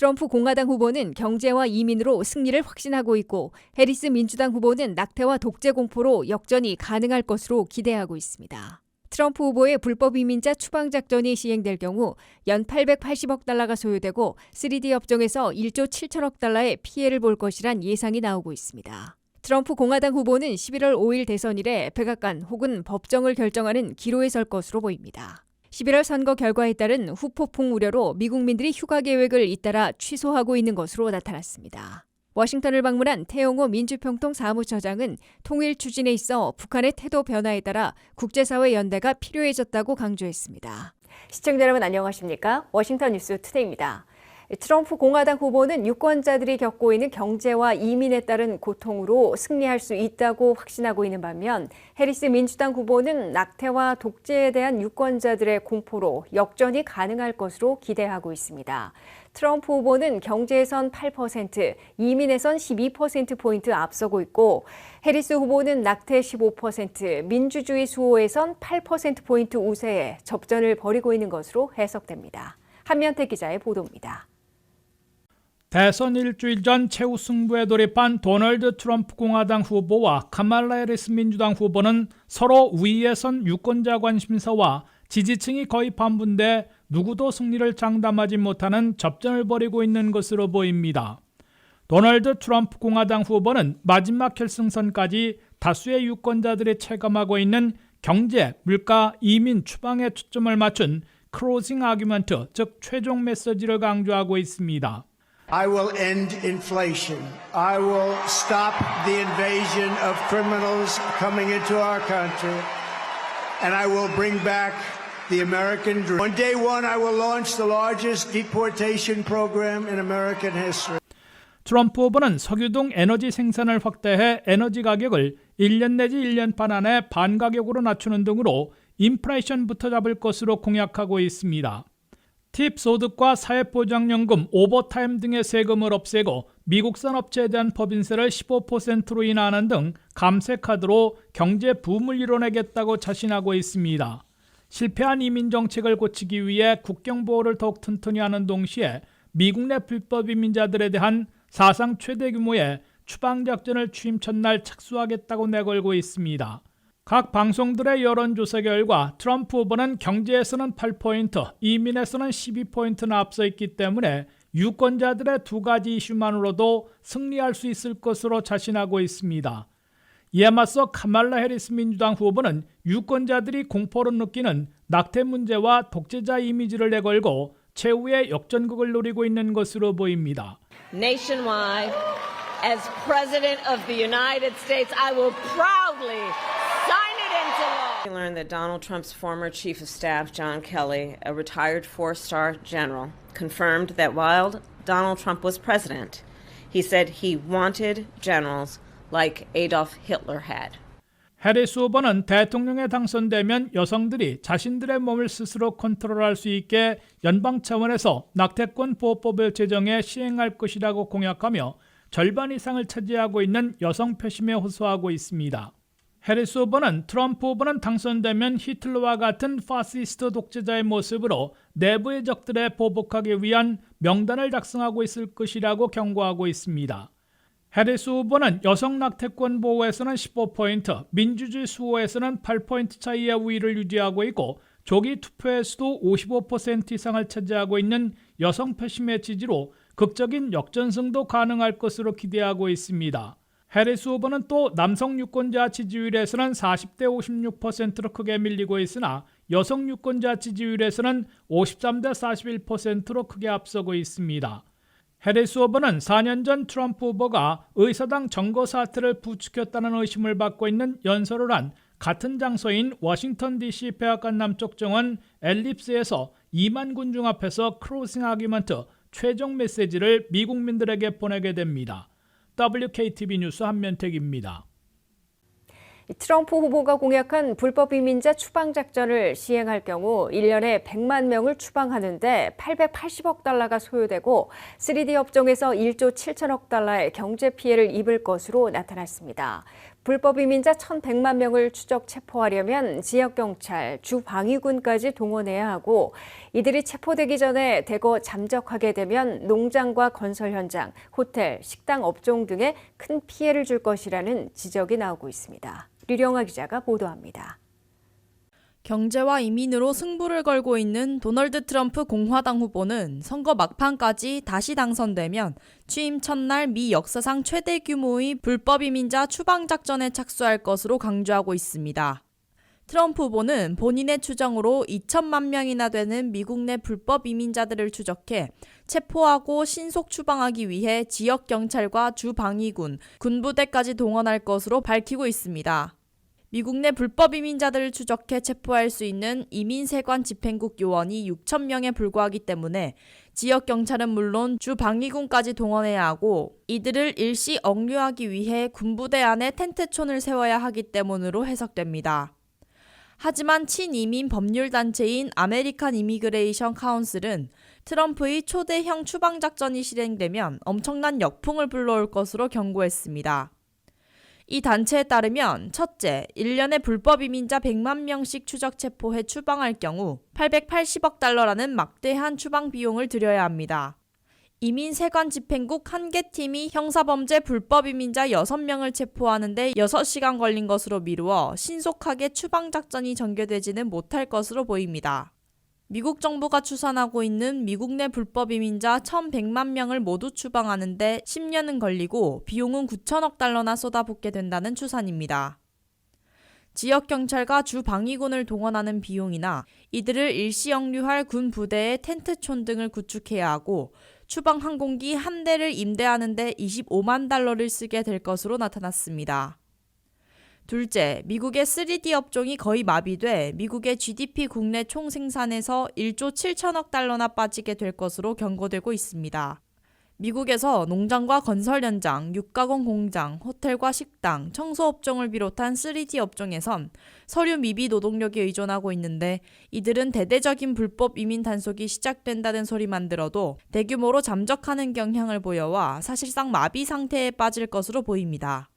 트럼프 공화당 후보는 경제와 이민으로 승리를 확신하고 있고 해리스 민주당 후보는 낙태와 독재 공포로 역전이 가능할 것으로 기대하고 있습니다. 트럼프 후보의 불법 이민자 추방 작전이 시행될 경우 연 880억 달러가 소요되고 3D 업종에서 1조 7천억 달러의 피해를 볼 것이란 예상이 나오고 있습니다. 트럼프 공화당 후보는 11월 5일 대선일에 백악관 혹은 법정을 결정하는 기로에 설 것으로 보입니다. 11월 선거 결과에 따른 후폭풍 우려로 미국민들이 휴가 계획을 잇따라 취소하고 있는 것으로 나타났습니다. 워싱턴을 방문한 태용호 민주평통 사무처장은 통일 추진에 있어 북한의 태도 변화에 따라 국제사회 연대가 필요해졌다고 강조했습니다. 시청자 여러분 안녕하십니까? 워싱턴 뉴스 투데이입니다. 트럼프 공화당 후보는 유권자들이 겪고 있는 경제와 이민에 따른 고통으로 승리할 수 있다고 확신하고 있는 반면 해리스 민주당 후보는 낙태와 독재에 대한 유권자들의 공포로 역전이 가능할 것으로 기대하고 있습니다. 트럼프 후보는 경제에선 8%, 이민에선 12%포인트 앞서고 있고 해리스 후보는 낙태 15%, 민주주의 수호에선 8%포인트 우세에 접전을 벌이고 있는 것으로 해석됩니다. 한면태 기자의 보도입니다. 대선 일주일 전 최우승부에 돌입한 도널드 트럼프 공화당 후보와 카말라 해리스 민주당 후보는 서로 우위에 선 유권자 관심사와 지지층이 거의 반분돼 누구도 승리를 장담하지 못하는 접전을 벌이고 있는 것으로 보입니다. 도널드 트럼프 공화당 후보는 마지막 결승선까지 다수의 유권자들이 체감하고 있는 경제, 물가, 이민, 추방에 초점을 맞춘 클로징 아규먼트, 즉 최종 메시지를 강조하고 있습니다. I will end inflation. I will stop the invasion of criminals coming into our country. And I will bring back the American dream. On day one, I will launch the largest deportation program in American history. 트럼프 후보는 석유 등 에너지 생산을 확대해 에너지 가격을 1년 내지 1년 반 안에 반 가격으로 낮추는 등으로 인플레이션부터 잡을 것으로 공약하고 있습니다. 팁 소득과 사회보장연금, 오버타임 등의 세금을 없애고 미국산 업체에 대한 법인세를 15%로 인하하는 등 감세 카드로 경제 붐을 이뤄내겠다고 자신하고 있습니다. 실패한 이민 정책을 고치기 위해 국경 보호를 더욱 튼튼히 하는 동시에 미국 내 불법 이민자들에 대한 사상 최대 규모의 추방 작전을 취임 첫날 착수하겠다고 내걸고 있습니다. 각 방송들의 여론조사 결과 트럼프 후보는 경제에서는 8포인트, 이민에서는 12포인트나 앞서 있기 때문에 유권자들의 두 가지 이슈만으로도 승리할 수 있을 것으로 자신하고 있습니다. 이에 맞서 카말라 해리스 민주당 후보는 유권자들이 공포로 느끼는 낙태 문제와 독재자 이미지를 내걸고 최후의 역전극을 노리고 있는 것으로 보입니다. Nationwide, as President of the United States, I will proudly sign it into law. We learned that Donald Trump's former chief of staff, John Kelly, a retired four-star general, confirmed that while Donald Trump was president, he said he wanted generals like Adolf Hitler had. 해리스 후보는 대통령에 당선되면 여성들이 자신들의 몸을 스스로 컨트롤할 수 있게 연방 차원에서 낙태권 보호법을 제정해 시행할 것이라고 공약하며 절반 이상을 차지하고 있는 여성 표심에 호소하고 있습니다. 해리스 후보는 트럼프 후보는 당선되면 히틀러와 같은 파시스트 독재자의 모습으로 내부의 적들에 보복하기 위한 명단을 작성하고 있을 것이라고 경고하고 있습니다. 해리스 후보는 여성 낙태권 보호에서는 15포인트, 민주주의 수호에서는 8포인트 차이의 우위를 유지하고 있고 조기 투표에서도 55% 이상을 차지하고 있는 여성 표심의 지지로 극적인 역전승도 가능할 것으로 기대하고 있습니다. 해리스 후보는 또 남성 유권자 지지율에서는 40대 56%로 크게 밀리고 있으나 여성 유권자 지지율에서는 53대 41%로 크게 앞서고 있습니다. 해리스 후보는 4년 전 트럼프 후보가 의사당 점거 사태를 부추겼다는 의심을 받고 있는 연설을 한 같은 장소인 워싱턴 DC 백악관 남쪽 정원 엘립스에서 2만 군중 앞에서 클로징 아규먼트 최종 메시지를 미국민들에게 보내게 됩니다. WKTV 뉴스 한면택입니다. 트럼프 후보가 공약한 불법 이민자 추방 작전을 시행할 경우 1년에 100만 명을 추방하는데 880억 달러가 소요되고 3D 업종에서 1조 7천억 달러의 경제 피해를 입을 것으로 나타났습니다. 불법 이민자 1,100만 명을 추적 체포하려면 지역경찰, 주방위군까지 동원해야 하고 이들이 체포되기 전에 대거 잠적하게 되면 농장과 건설 현장, 호텔, 식당 업종 등에 큰 피해를 줄 것이라는 지적이 나오고 있습니다. 류령아 기자가 보도합니다. 경제와 이민으로 승부를 걸고 있는 도널드 트럼프 공화당 후보는 선거 막판까지 다시 당선되면 취임 첫날 미 역사상 최대 규모의 불법 이민자 추방 작전에 착수할 것으로 강조하고 있습니다. 트럼프 후보는 본인의 추정으로 2천만 명이나 되는 미국 내 불법 이민자들을 추적해 체포하고 신속 추방하기 위해 지역 경찰과 주방위군, 군부대까지 동원할 것으로 밝히고 있습니다. 미국 내 불법 이민자들을 추적해 체포할 수 있는 이민세관 집행국 요원이 6천 명에 불과하기 때문에 지역 경찰은 물론 주방위군까지 동원해야 하고 이들을 일시 억류하기 위해 군부대 안에 텐트촌을 세워야 하기 때문으로 해석됩니다. 하지만 친이민 법률단체인 아메리칸 이미그레이션 카운슬은 트럼프의 초대형 추방 작전이 실행되면 엄청난 역풍을 불러올 것으로 경고했습니다. 이 단체에 따르면 첫째, 1년에 불법 이민자 100만 명씩 추적 체포해 추방할 경우 880억 달러라는 막대한 추방 비용을 들여야 합니다. 이민세관 집행국 한 개 팀이 형사범죄 불법 이민자 6명을 체포하는데 6시간 걸린 것으로 미루어 신속하게 추방 작전이 전개되지는 못할 것으로 보입니다. 미국 정부가 추산하고 있는 미국 내 불법 이민자 1,100만 명을 모두 추방하는데 10년은 걸리고 비용은 9천억 달러나 쏟아붓게 된다는 추산입니다. 지역 경찰과 주방위군을 동원하는 비용이나 이들을 일시 억류할 군 부대의 텐트촌 등을 구축해야 하고 추방 항공기 한 대를 임대하는 데 25만 달러를 쓰게 될 것으로 나타났습니다. 둘째, 미국의 3D 업종이 거의 마비돼 미국의 GDP 국내 총생산에서 1조 7천억 달러나 빠지게 될 것으로 경고되고 있습니다. 미국에서 농장과 건설 현장, 육가공 공장, 호텔과 식당, 청소업종을 비롯한 3D 업종에선 서류 미비 노동력에 의존하고 있는데 이들은 대대적인 불법 이민 단속이 시작된다는 소리만 들어도 대규모로 잠적하는 경향을 보여와 사실상 마비 상태에 빠질 것으로 보입니다.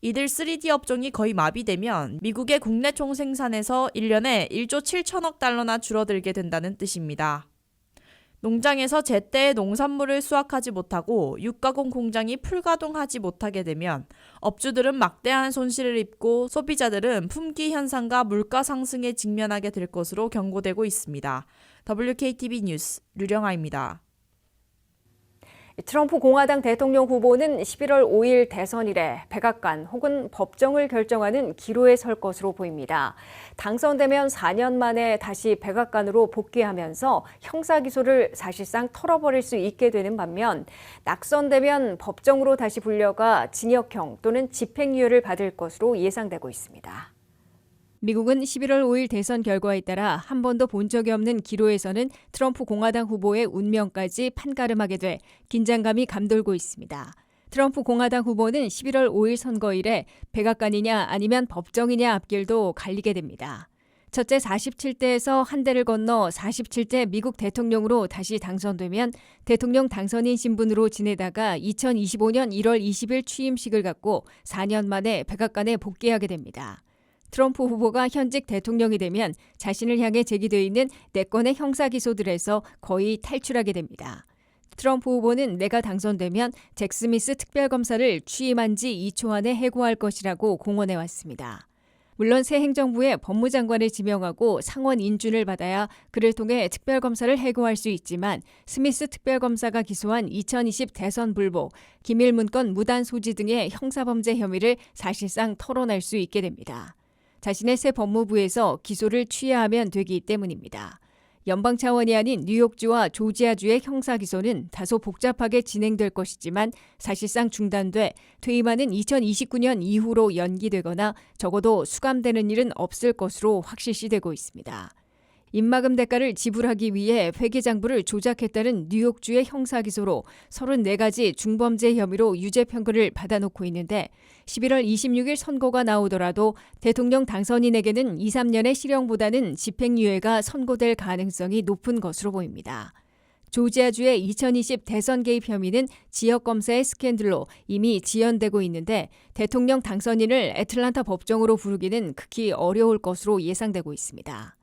이들 3D 업종이 거의 마비되면 미국의 국내 총생산에서 1년에 1조 7천억 달러나 줄어들게 된다는 뜻입니다. 농장에서 제때의 농산물을 수확하지 못하고 육가공 공장이 풀가동하지 못하게 되면 업주들은 막대한 손실을 입고 소비자들은 품귀 현상과 물가 상승에 직면하게 될 것으로 경고되고 있습니다. WKTV 뉴스 류령아입니다. 트럼프 공화당 대통령 후보는 11월 5일 대선 이래 백악관 혹은 법정을 결정하는 기로에 설 것으로 보입니다. 당선되면 4년 만에 다시 백악관으로 복귀하면서 형사기소를 사실상 털어버릴 수 있게 되는 반면 낙선되면 법정으로 다시 불려가 징역형 또는 집행유예를 받을 것으로 예상되고 있습니다. 미국은 11월 5일 대선 결과에 따라 한 번도 본 적이 없는 기로에서는 트럼프 공화당 후보의 운명까지 판가름하게 돼 긴장감이 감돌고 있습니다. 트럼프 공화당 후보는 11월 5일 선거일에 백악관이냐 아니면 법정이냐 앞길도 갈리게 됩니다. 첫째 47대에서 한 대를 건너 47대 미국 대통령으로 다시 당선되면 대통령 당선인 신분으로 지내다가 2025년 1월 20일 취임식을 갖고 4년 만에 백악관에 복귀하게 됩니다. 트럼프 후보가 현직 대통령이 되면 자신을 향해 제기되어 있는 4건의 형사기소들에서 거의 탈출하게 됩니다. 트럼프 후보는 내가 당선되면 잭 스미스 특별검사를 취임한 지 2초 안에 해고할 것이라고 공언해왔습니다. 물론 새 행정부의 법무장관을 지명하고 상원 인준을 받아야 그를 통해 특별검사를 해고할 수 있지만 스미스 특별검사가 기소한 2020 대선 불복, 기밀 문건 무단 소지 등의 형사범죄 혐의를 사실상 털어낼 수 있게 됩니다. 자신의 새 법무부에서 기소를 취하하면 되기 때문입니다. 연방 차원이 아닌 뉴욕주와 조지아주의 형사기소는 다소 복잡하게 진행될 것이지만 사실상 중단돼 퇴임하는 2029년 이후로 연기되거나 적어도 수감되는 일은 없을 것으로 확실시되고 있습니다. 입막음 대가를 지불하기 위해 회계장부를 조작했다는 뉴욕주의 형사기소로 34가지 중범죄 혐의로 유죄 판결을 받아놓고 있는데 11월 26일 선고가 나오더라도 대통령 당선인에게는 2, 3년의 실형보다는 집행유예가 선고될 가능성이 높은 것으로 보입니다. 조지아주의 2020 대선 개입 혐의는 지역검사의 스캔들로 이미 지연되고 있는데 대통령 당선인을 애틀란타 법정으로 부르기는 극히 어려울 것으로 예상되고 있습니다.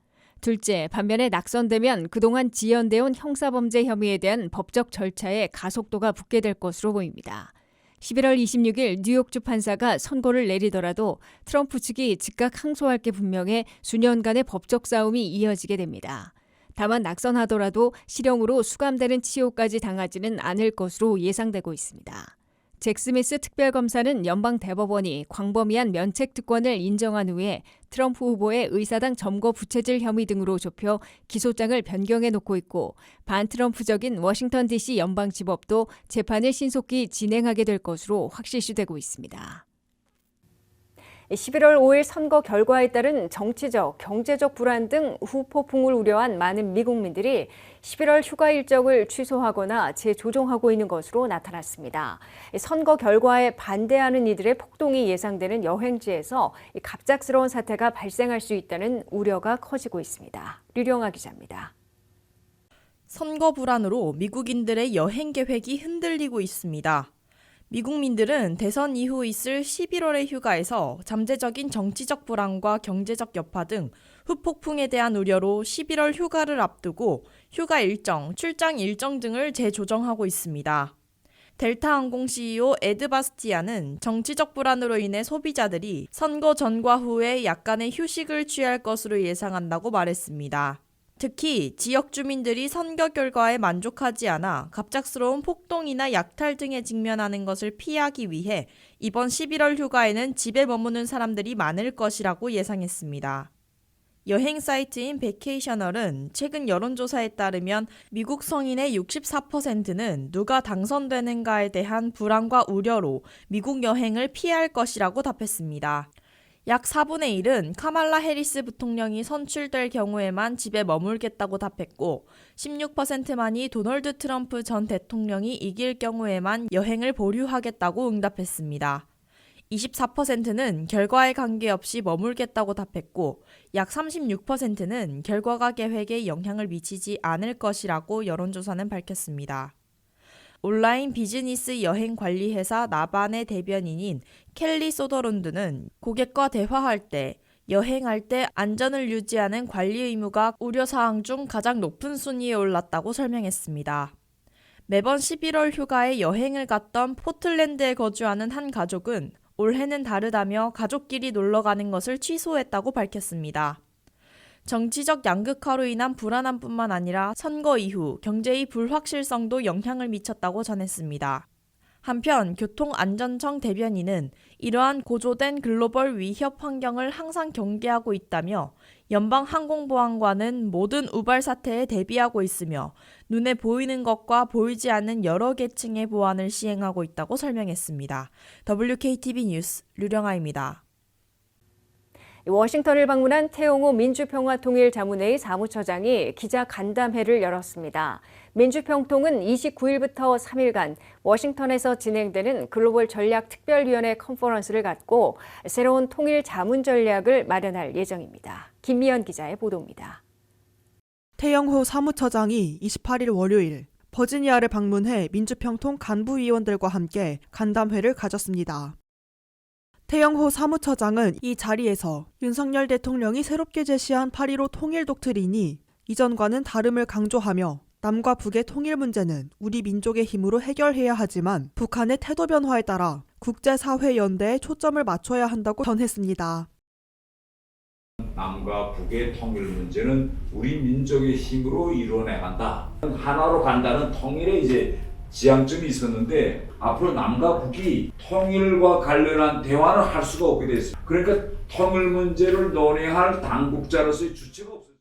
둘째, 반면에 낙선되면 그동안 지연되어 온 형사범죄 혐의에 대한 법적 절차에 가속도가 붙게 될 것으로 보입니다. 11월 26일 뉴욕주 판사가 선고를 내리더라도 트럼프 측이 즉각 항소할 게 분명해 수년간의 법적 싸움이 이어지게 됩니다. 다만 낙선하더라도 실형으로 수감되는 치욕까지 당하지는 않을 것으로 예상되고 있습니다. 잭 스미스 특별검사는 연방 대법원이 광범위한 면책 특권을 인정한 후에 트럼프 후보의 의사당 점거 부채질 혐의 등으로 좁혀 기소장을 변경해 놓고 있고 반트럼프적인 워싱턴 DC 연방지법도 재판을 신속히 진행하게 될 것으로 확실시되고 있습니다. 11월 5일 선거 결과에 따른 정치적, 경제적 불안 등 후폭풍을 우려한 많은 미국민들이 11월 휴가 일정을 취소하거나 재조정하고 있는 것으로 나타났습니다. 선거 결과에 반대하는 이들의 폭동이 예상되는 여행지에서 갑작스러운 사태가 발생할 수 있다는 우려가 커지고 있습니다. 류령아 기자입니다. 선거 불안으로 미국인들의 여행 계획이 흔들리고 있습니다. 미국민들은 대선 이후 있을 11월의 휴가에서 잠재적인 정치적 불안과 경제적 여파 등 후폭풍에 대한 우려로 11월 휴가를 앞두고 휴가 일정, 출장 일정 등을 재조정하고 있습니다. 델타 항공 CEO 에드 바스티아는 정치적 불안으로 인해 소비자들이 선거 전과 후에 약간의 휴식을 취할 것으로 예상한다고 말했습니다. 특히 지역 주민들이 선거 결과에 만족하지 않아 갑작스러운 폭동이나 약탈 등에 직면하는 것을 피하기 위해 이번 11월 휴가에는 집에 머무는 사람들이 많을 것이라고 예상했습니다. 여행 사이트인 베케이셔널은 최근 여론조사에 따르면 미국 성인의 64%는 누가 당선되는가에 대한 불안과 우려로 미국 여행을 피할 것이라고 답했습니다. 약 4분의 1은 카말라 해리스 부통령이 선출될 경우에만 집에 머물겠다고 답했고 16%만이 도널드 트럼프 전 대통령이 이길 경우에만 여행을 보류하겠다고 응답했습니다. 24%는 결과에 관계없이 머물겠다고 답했고 약 36%는 결과가 계획에 영향을 미치지 않을 것이라고 여론조사는 밝혔습니다. 온라인 비즈니스 여행 관리 회사 나반의 대변인인 켈리 소더론드는 고객과 대화할 때, 여행할 때 안전을 유지하는 관리 의무가 우려사항 중 가장 높은 순위에 올랐다고 설명했습니다. 매번 11월 휴가에 여행을 갔던 포틀랜드에 거주하는 한 가족은 올해는 다르다며 가족끼리 놀러 가는 것을 취소했다고 밝혔습니다. 정치적 양극화로 인한 불안함뿐만 아니라 선거 이후 경제의 불확실성도 영향을 미쳤다고 전했습니다. 한편 교통안전청 대변인은 이러한 고조된 글로벌 위협 환경을 항상 경계하고 있다며 연방항공보안관은 모든 우발 사태에 대비하고 있으며 눈에 보이는 것과 보이지 않는 여러 계층의 보안을 시행하고 있다고 설명했습니다. WKTV 뉴스 류령아입니다. 워싱턴을 방문한 태용호 민주평화통일자문회의 사무처장이 기자 간담회를 열었습니다. 민주평통은 29일부터 3일간 워싱턴에서 진행되는 글로벌 전략특별위원회 컨퍼런스를 갖고 새로운 통일 자문 전략을 마련할 예정입니다. 김미연 기자의 보도입니다. 태영호 사무처장이 28일 월요일 버지니아를 방문해 민주평통 간부위원들과 함께 간담회를 가졌습니다. 태영호 사무처장은 이 자리에서 윤석열 대통령이 새롭게 제시한 8.15 통일 독트린이 이전과는 다름을 강조하며 남과 북의 통일 문제는 우리 민족의 힘으로 해결해야 하지만 북한의 태도 변화에 따라 국제사회 연대에 초점을 맞춰야 한다고 전했습니다. 남과 북의 통일 문제는 우리 민족의 힘으로 이루어내야 한다. 하나로 간다는 통일의 이제 지향점이 있었는데 앞으로 남과 북이 통일과 관련한 대화를 할 수가 없게 됐어요. 그러니까 통일 문제를 논의할 당국자로서의 주체가 없어요.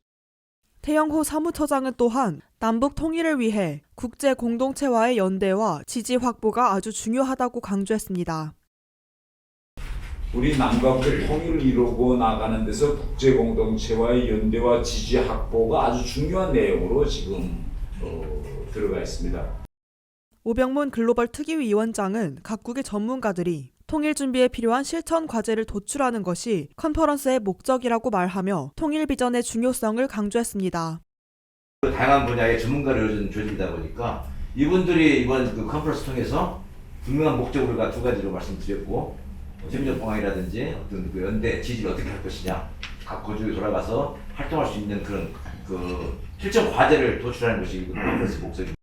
태영호 사무처장은 또한 남북 통일을 위해 국제 공동체와의 연대와 지지 확보가 아주 중요하다고 강조했습니다. 우리 남과 북의 통일을 이루고 나가는 데서 국제 공동체와의 연대와 지지 확보가 아주 중요한 내용으로 지금 들어가 있습니다. 오병문 글로벌 특위위원장은 각국의 전문가들이 통일 준비에 필요한 실천 과제를 도출하는 것이 컨퍼런스의 목적이라고 말하며 통일 비전의 중요성을 강조했습니다. 다양한 분야의 전문가를 요즘 조직이다 보니까 이분들이 이번 그 컨퍼런스 통해서 분명한 목적으로가 두 가지로 말씀드렸고, 재무적 방향이라든지 어떤 그 연대 지지를 어떻게 할 것이냐, 각 거주에 돌아가서 활동할 수 있는 그런 그 실천 과제를 도출하는 것이 그 컨퍼런스 목적입니다.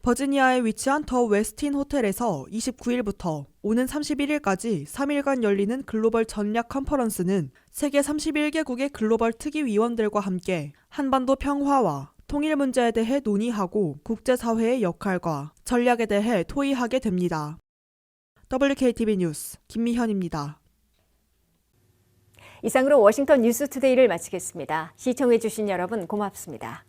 버지니아에 위치한 더 웨스틴 호텔에서 29일부터 오는 31일까지 3일간 열리는 글로벌 전략 컨퍼런스는 세계 31개국의 글로벌 특위위원들과 함께 한반도 평화와 통일 문제에 대해 논의하고 국제사회의 역할과 전략에 대해 토의하게 됩니다. WKTV 뉴스 김미현입니다. 이상으로 워싱턴 뉴스투데이를 마치겠습니다. 시청해주신 여러분 고맙습니다.